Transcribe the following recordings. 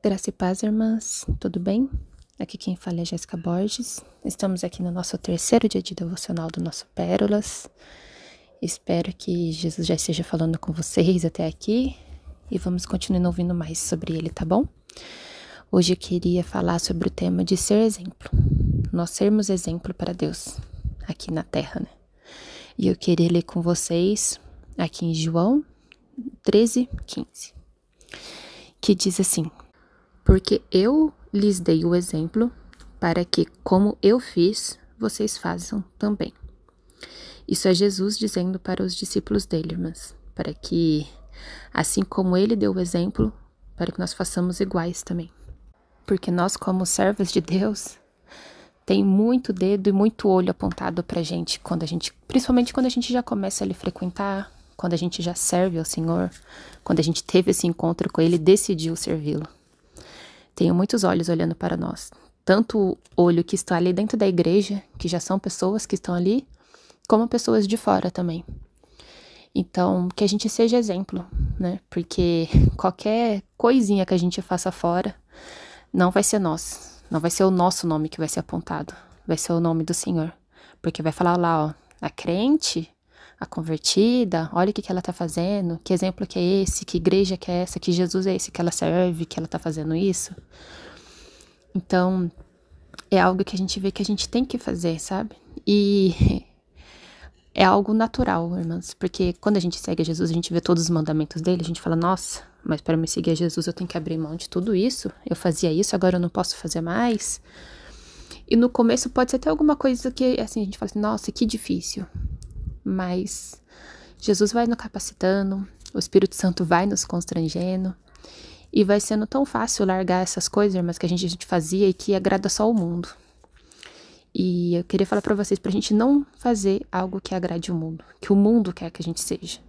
Graça e paz, irmãs, tudo bem? Aqui quem fala é Jéssica Borges. Estamos aqui no nosso terceiro dia de devocional do nosso Pérolas. Espero que Jesus já esteja falando com vocês até aqui e vamos continuar ouvindo mais sobre ele, tá bom? Hoje eu queria falar sobre o tema de ser exemplo. Nós sermos exemplo para Deus aqui na Terra, né? E eu queria ler com vocês aqui em João 13:15, que diz assim: porque eu lhes dei o exemplo para que, como eu fiz, vocês façam também. Isso é Jesus dizendo para os discípulos dele, irmãs, para que, assim como ele deu o exemplo, para que nós façamos iguais também. Porque nós, como servos de Deus, tem muito dedo e muito olho apontado pra gente, principalmente quando a gente já começa a lhe frequentar, quando a gente já serve ao Senhor, quando a gente teve esse encontro com ele e decidiu servi-lo. Tenho muitos olhos olhando para nós, tanto o olho que está ali dentro da igreja, que já são pessoas que estão ali, como pessoas de fora também. Então, que a gente seja exemplo, né? Porque qualquer coisinha que a gente faça fora, não vai ser nós, não vai ser o nosso nome que vai ser apontado, vai ser o nome do Senhor. Porque vai falar lá, ó, a crente, a convertida, olha o que ela tá fazendo, que exemplo que é esse, que igreja que é essa, que Jesus é esse que ela serve, que ela tá fazendo isso. Então, é algo que a gente vê que a gente tem que fazer, sabe? E é algo natural, irmãs, porque quando a gente segue a Jesus, a gente vê todos os mandamentos dele, a gente fala, nossa, mas para me seguir a Jesus eu tenho que abrir mão de tudo isso, eu fazia isso, agora eu não posso fazer mais. E no começo pode ser até alguma coisa que, assim, a gente fala assim, nossa, que difícil. Mas Jesus vai nos capacitando, o Espírito Santo vai nos constrangendo, e vai sendo tão fácil largar essas coisas, irmãs, que a gente fazia e que agrada só o mundo. E eu queria falar pra vocês, pra gente não fazer algo que agrade o mundo, que o mundo quer que a gente seja,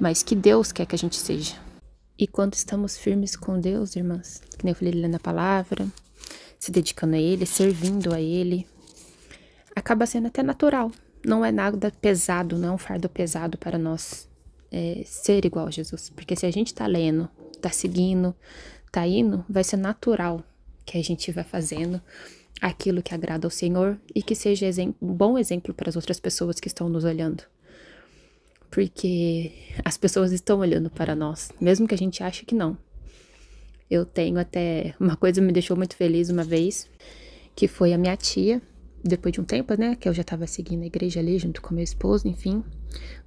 mas que Deus quer que a gente seja. E quando estamos firmes com Deus, irmãs, que nem eu falei, lendo a palavra, se dedicando a Ele, servindo a Ele, acaba sendo até natural. Não é nada pesado, não é um fardo pesado para nós ser igual a Jesus. Porque se a gente tá lendo, tá seguindo, tá indo, vai ser natural que a gente vai fazendo aquilo que agrada ao Senhor e que seja um bom exemplo para as outras pessoas que estão nos olhando. Porque as pessoas estão olhando para nós, mesmo que a gente ache que não. Eu tenho até uma coisa que me deixou muito feliz uma vez, que foi a minha tia, depois de um tempo, né, que eu já estava seguindo a igreja ali junto com meu esposo, enfim.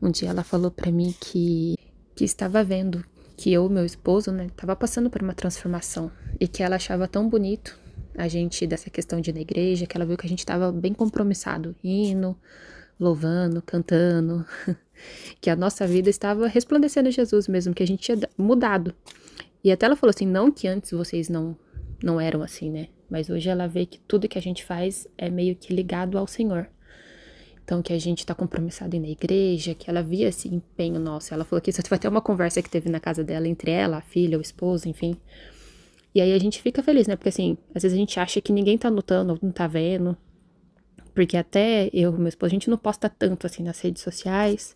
Um dia ela falou para mim que estava vendo que eu e meu esposo, né, tava passando por uma transformação e que ela achava tão bonito a gente dessa questão de ir na igreja, que ela viu que a gente tava bem compromissado, indo, louvando, cantando, que a nossa vida estava resplandecendo Jesus mesmo, que a gente tinha mudado. E até ela falou assim, não que antes vocês não eram assim, né? Mas hoje ela vê que tudo que a gente faz é meio que ligado ao Senhor. Então, que a gente tá compromissado em ir na igreja, que ela via esse empenho nosso. Ela falou que isso foi até uma conversa que teve na casa dela, entre ela, a filha, o esposo, enfim. E aí a gente fica feliz, né? Porque assim, às vezes a gente acha que ninguém tá notando, não tá vendo. Porque até eu e meu esposo, a gente não posta tanto assim nas redes sociais.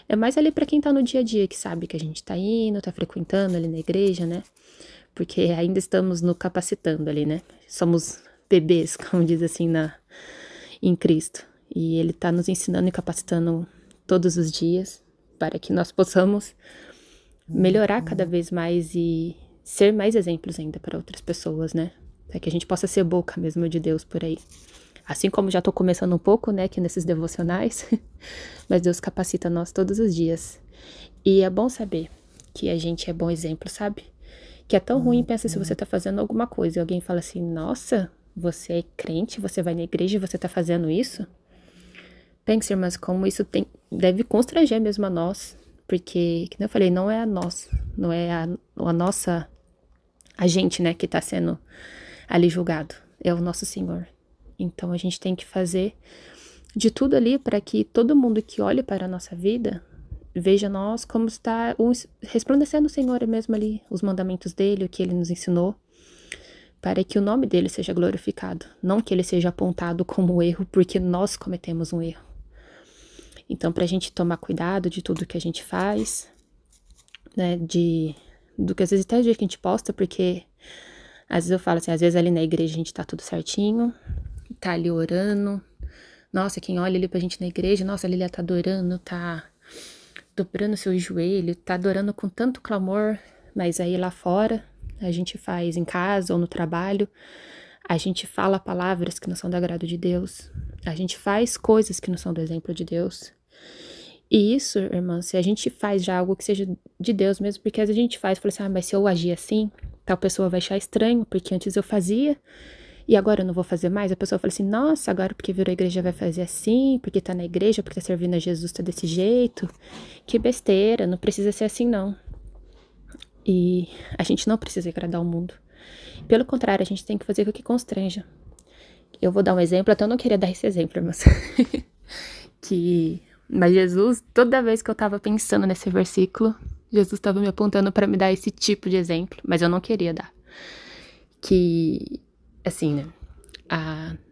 É mais ali pra quem tá no dia a dia, que sabe que a gente tá indo, tá frequentando ali na igreja, né? Porque ainda estamos nos capacitando ali, né? Somos bebês, como diz assim, em Cristo. E Ele tá nos ensinando e capacitando todos os dias para que nós possamos melhorar cada vez mais e ser mais exemplos ainda para outras pessoas, né? Para que a gente possa ser boca mesmo de Deus por aí. Assim como já tô começando um pouco, né, aqui nesses devocionais, mas Deus capacita nós todos os dias. E é bom saber que a gente é bom exemplo, sabe? Que é tão ruim, pensa se você tá fazendo alguma coisa e alguém fala assim, nossa, você é crente, você vai na igreja e você tá fazendo isso? Pense, irmãs, como isso deve constranger mesmo a nós, porque, como eu falei, não é a nós, não é a nossa, a gente, né, que tá sendo ali julgado, é o nosso Senhor. Então a gente tem que fazer de tudo ali para que todo mundo que olhe para a nossa vida veja nós como está resplandecendo o Senhor mesmo ali, os mandamentos dele, o que ele nos ensinou, para que o nome dele seja glorificado, não que ele seja apontado como erro porque nós cometemos um erro. Então, pra gente tomar cuidado de tudo que a gente faz, né, do que às vezes até o dia que a gente posta, porque Às vezes eu falo assim, às vezes ali na igreja a gente tá tudo certinho, tá ali orando. Nossa, quem olha ali pra gente na igreja, nossa, a Lilia tá adorando, tá dobrando seu joelho, tá adorando com tanto clamor, mas aí lá fora, a gente faz em casa ou no trabalho, a gente fala palavras que não são do agrado de Deus, a gente faz coisas que não são do exemplo de Deus. E isso, irmã, se a gente faz já algo que seja de Deus mesmo, porque às vezes a gente faz, fala assim, mas se eu agir assim, tal pessoa vai achar estranho, porque antes eu fazia, e agora eu não vou fazer mais. A pessoa fala assim, nossa, agora porque virou igreja vai fazer assim, porque tá na igreja, porque tá servindo a Jesus, tá desse jeito. Que besteira, não precisa ser assim não. E a gente não precisa agradar o mundo. Pelo contrário, a gente tem que fazer o que constranja. Eu vou dar um exemplo, até eu não queria dar esse exemplo, mas... Mas Jesus, toda vez que eu tava pensando nesse versículo, Jesus estava me apontando para me dar esse tipo de exemplo, mas eu não queria dar. Que, assim, né?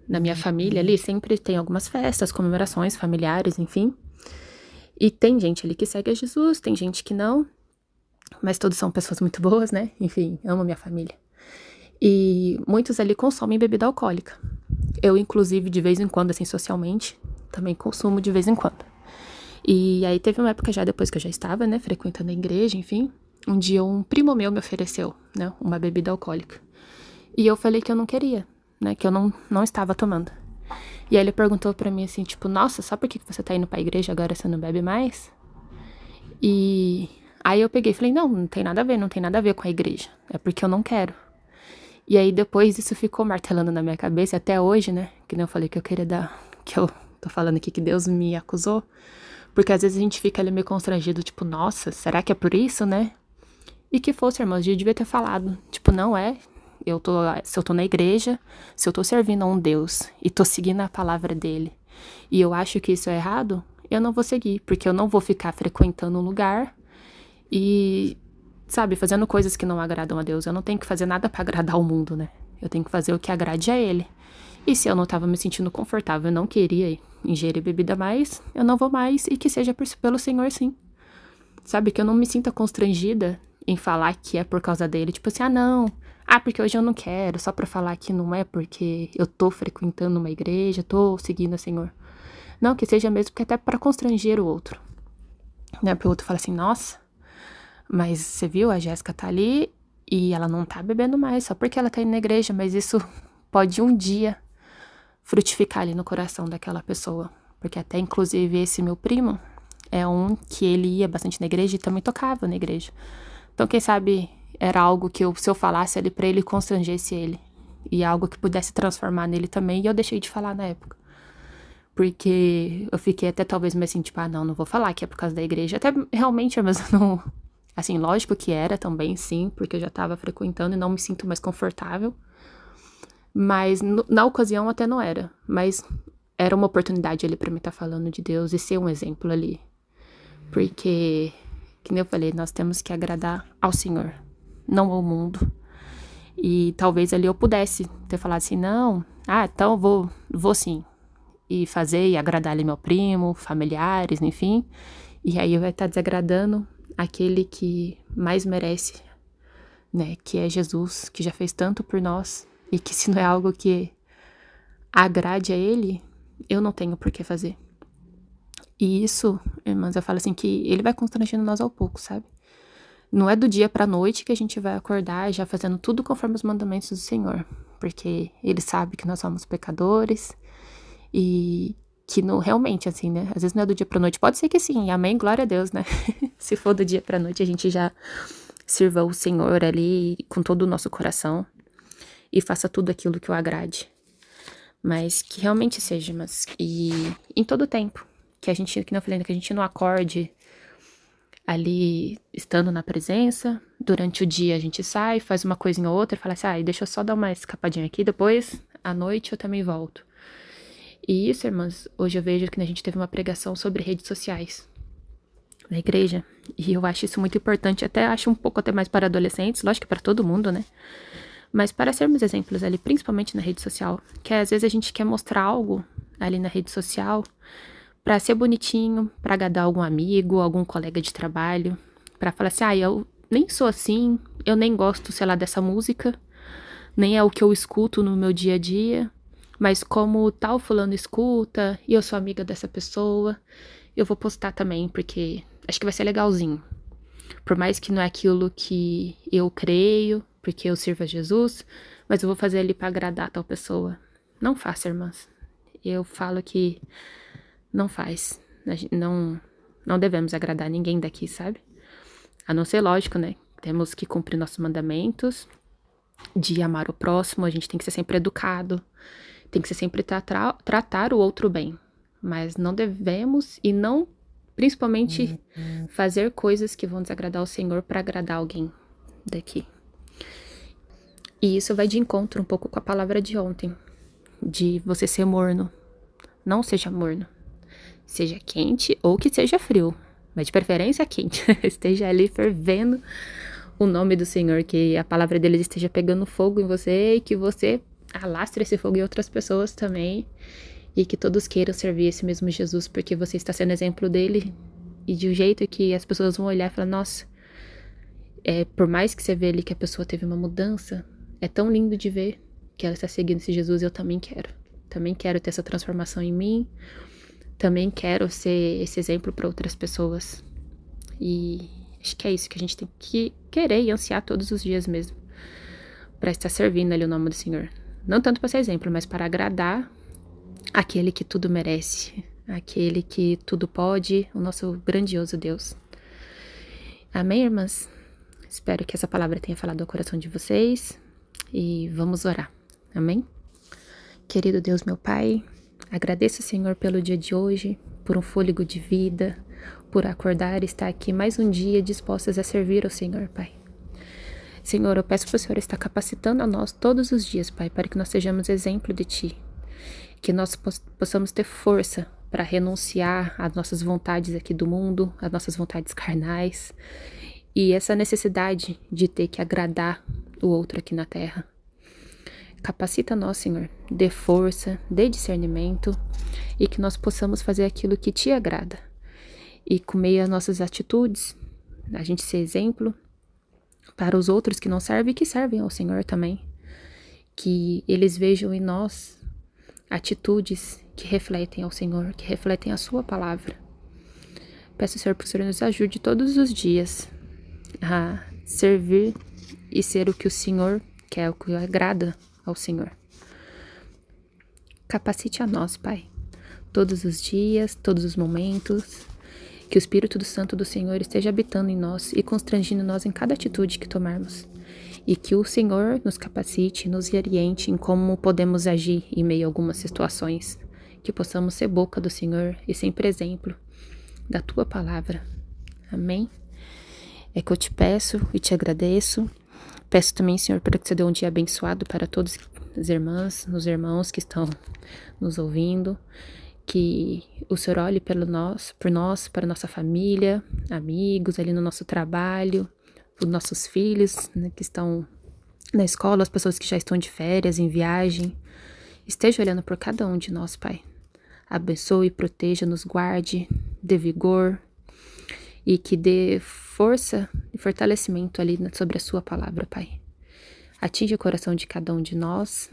Na minha família ali sempre tem algumas festas, comemorações familiares, enfim. E tem gente ali que segue a Jesus, tem gente que não. Mas todos são pessoas muito boas, né? Enfim, amo minha família. E muitos ali consomem bebida alcoólica. Eu, inclusive, de vez em quando, assim, socialmente, também consumo de vez em quando. E aí teve uma época já, depois que eu já estava, né, frequentando a igreja, enfim. Um dia um primo meu me ofereceu, né, uma bebida alcoólica. E eu falei que eu não queria, né, que eu não estava tomando. E aí ele perguntou pra mim assim, tipo, nossa, só por que você tá indo pra igreja agora você não bebe mais? E aí eu peguei e falei, não tem nada a ver com a igreja. É porque eu não quero. E aí depois isso ficou martelando na minha cabeça, até hoje, né, que nem eu falei que eu queria dar, que eu tô falando aqui que Deus me acusou. Porque às vezes a gente fica ali meio constrangido, tipo, nossa, será que é por isso, né? E que fosse, irmãos, eu devia ter falado. Tipo, não é. Se eu tô na igreja, se eu tô servindo a um Deus e tô seguindo a palavra dele, e eu acho que isso é errado, eu não vou seguir, porque eu não vou ficar frequentando um lugar e, sabe, fazendo coisas que não agradam a Deus. Eu não tenho que fazer nada pra agradar o mundo, né? Eu tenho que fazer o que agrade a ele. E se eu não tava me sentindo confortável, eu não queria ingerir bebida mais, eu não vou mais e que seja pelo Senhor, sim. Sabe, que eu não me sinta constrangida em falar que é por causa dele. Tipo assim, não. Porque hoje eu não quero, só pra falar que não é porque eu tô frequentando uma igreja, tô seguindo o Senhor. Não, que seja mesmo que até pra constranger o outro. Né, porque o outro fala assim, nossa, mas você viu, a Jéssica tá ali e ela não tá bebendo mais, só porque ela tá indo na igreja, mas isso pode um dia frutificar ali no coração daquela pessoa. Porque até, inclusive, esse meu primo é um que ele ia bastante na igreja e também tocava na igreja. Então, quem sabe, era algo que se eu falasse ali pra ele, constrangesse ele. E algo que pudesse transformar nele também, e eu deixei de falar na época. Porque eu fiquei até talvez meio assim, tipo, não vou falar que é por causa da igreja. Até realmente, mas não... Assim, lógico que era também, sim, porque eu já tava frequentando e não me sinto mais confortável. Mas na ocasião até não era. Mas era uma oportunidade ali pra mim estar falando de Deus e ser um exemplo ali. Porque, que nem eu falei, nós temos que agradar ao Senhor, não ao mundo. E talvez ali eu pudesse ter falado assim, não, então eu vou sim. E fazer e agradar ali meu primo, familiares, enfim. E aí eu vai estar desagradando aquele que mais merece, né? Que é Jesus, que já fez tanto por nós. E que se não é algo que agrade a ele, eu não tenho por que fazer. E isso, irmãs, eu falo assim que ele vai constrangendo nós ao pouco, sabe? Não é do dia pra noite que a gente vai acordar já fazendo tudo conforme os mandamentos do Senhor. Porque ele sabe que nós somos pecadores e que não, realmente, assim, né? Às vezes não é do dia pra noite. Pode ser que sim, amém, glória a Deus, né? Se for do dia pra noite, a gente já sirva o Senhor ali com todo o nosso coração e faça tudo aquilo que o agrade. Mas que realmente seja, e em todo tempo. Que a gente, que não falei, que a gente não acorde ali estando na presença. Durante o dia a gente sai, faz uma coisinha ou outra e fala assim, deixa eu só dar uma escapadinha aqui, depois à noite eu também volto. E isso, irmãs, hoje eu vejo que a gente teve uma pregação sobre redes sociais na igreja. E eu acho isso muito importante, até acho um pouco até mais para adolescentes, lógico que para todo mundo, né? Mas para sermos exemplos ali, principalmente na rede social, que às vezes a gente quer mostrar algo ali na rede social pra ser bonitinho, pra agradar algum amigo, algum colega de trabalho, pra falar assim, eu nem sou assim, eu nem gosto, sei lá, dessa música, nem é o que eu escuto no meu dia a dia, mas como tal fulano escuta e eu sou amiga dessa pessoa, eu vou postar também, porque acho que vai ser legalzinho. Por mais que não é aquilo que eu creio, porque eu sirvo a Jesus, mas eu vou fazer ali para agradar tal pessoa. Não faça, irmãs. Eu falo que não faz. Não devemos agradar ninguém daqui, sabe? A não ser, lógico, né? Temos que cumprir nossos mandamentos de amar o próximo, a gente tem que ser sempre educado, tem que ser sempre tratar o outro bem. Mas não devemos e não, principalmente, fazer coisas que vão desagradar o Senhor para agradar alguém daqui. E isso vai de encontro um pouco com a palavra de ontem, de você ser morno. Não seja morno. Seja quente ou que seja frio, mas de preferência quente. Esteja ali fervendo o nome do Senhor, que a palavra dele esteja pegando fogo em você e que você alastre esse fogo em outras pessoas também. E que todos queiram servir esse mesmo Jesus, porque você está sendo exemplo dele. E de um jeito que as pessoas vão olhar e falar, nossa, por mais que você vê ali que a pessoa teve uma mudança, é tão lindo de ver que ela está seguindo esse Jesus, eu também quero. Também quero ter essa transformação em mim. Também quero ser esse exemplo para outras pessoas. E acho que é isso que a gente tem que querer e ansiar todos os dias mesmo. Para estar servindo ali o nome do Senhor. Não tanto para ser exemplo, mas para agradar aquele que tudo merece. Aquele que tudo pode, o nosso grandioso Deus. Amém, irmãs? Espero que essa palavra tenha falado ao coração de vocês. E vamos orar. Amém? Querido Deus, meu Pai, agradeço, Senhor, pelo dia de hoje, por um fôlego de vida, por acordar e estar aqui mais um dia dispostas a servir ao Senhor, Pai. Senhor, eu peço para o Senhor estar capacitando a nós todos os dias, Pai, para que nós sejamos exemplo de Ti. Que nós possamos ter força para renunciar às nossas vontades aqui do mundo, às nossas vontades carnais, e essa necessidade de ter que agradar o outro aqui na terra. Capacita nós, Senhor, dê força, dê discernimento e que nós possamos fazer aquilo que Te agrada. E com meio às nossas atitudes, a gente ser exemplo para os outros que não servem e que servem ao Senhor também. Que eles vejam em nós atitudes que refletem ao Senhor, que refletem a Sua palavra. Peço, Senhor, para que o Senhor nos ajude todos os dias a servir e ser o que o Senhor quer, o que agrada ao Senhor. Capacite a nós, Pai, todos os dias, todos os momentos, que o Espírito Santo do Senhor esteja habitando em nós e constrangindo nós em cada atitude que tomarmos. E que o Senhor nos capacite, nos oriente em como podemos agir em meio a algumas situações. Que possamos ser boca do Senhor e sempre exemplo da Tua palavra. Amém? É que eu te peço e te agradeço. Peço também, Senhor, para que você dê um dia abençoado para todas as irmãs, os irmãos que estão nos ouvindo. Que o Senhor olhe por nós, para nossa família, amigos, ali no nosso trabalho, os nossos filhos, né, que estão na escola, as pessoas que já estão de férias, em viagem. Esteja olhando por cada um de nós, Pai. Abençoe, proteja, nos guarde, dê vigor e que dê força e fortalecimento ali sobre a Sua palavra, Pai. Atinja o coração de cada um de nós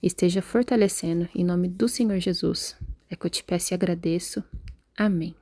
e esteja fortalecendo em nome do Senhor Jesus. É que eu te peço e agradeço. Amém.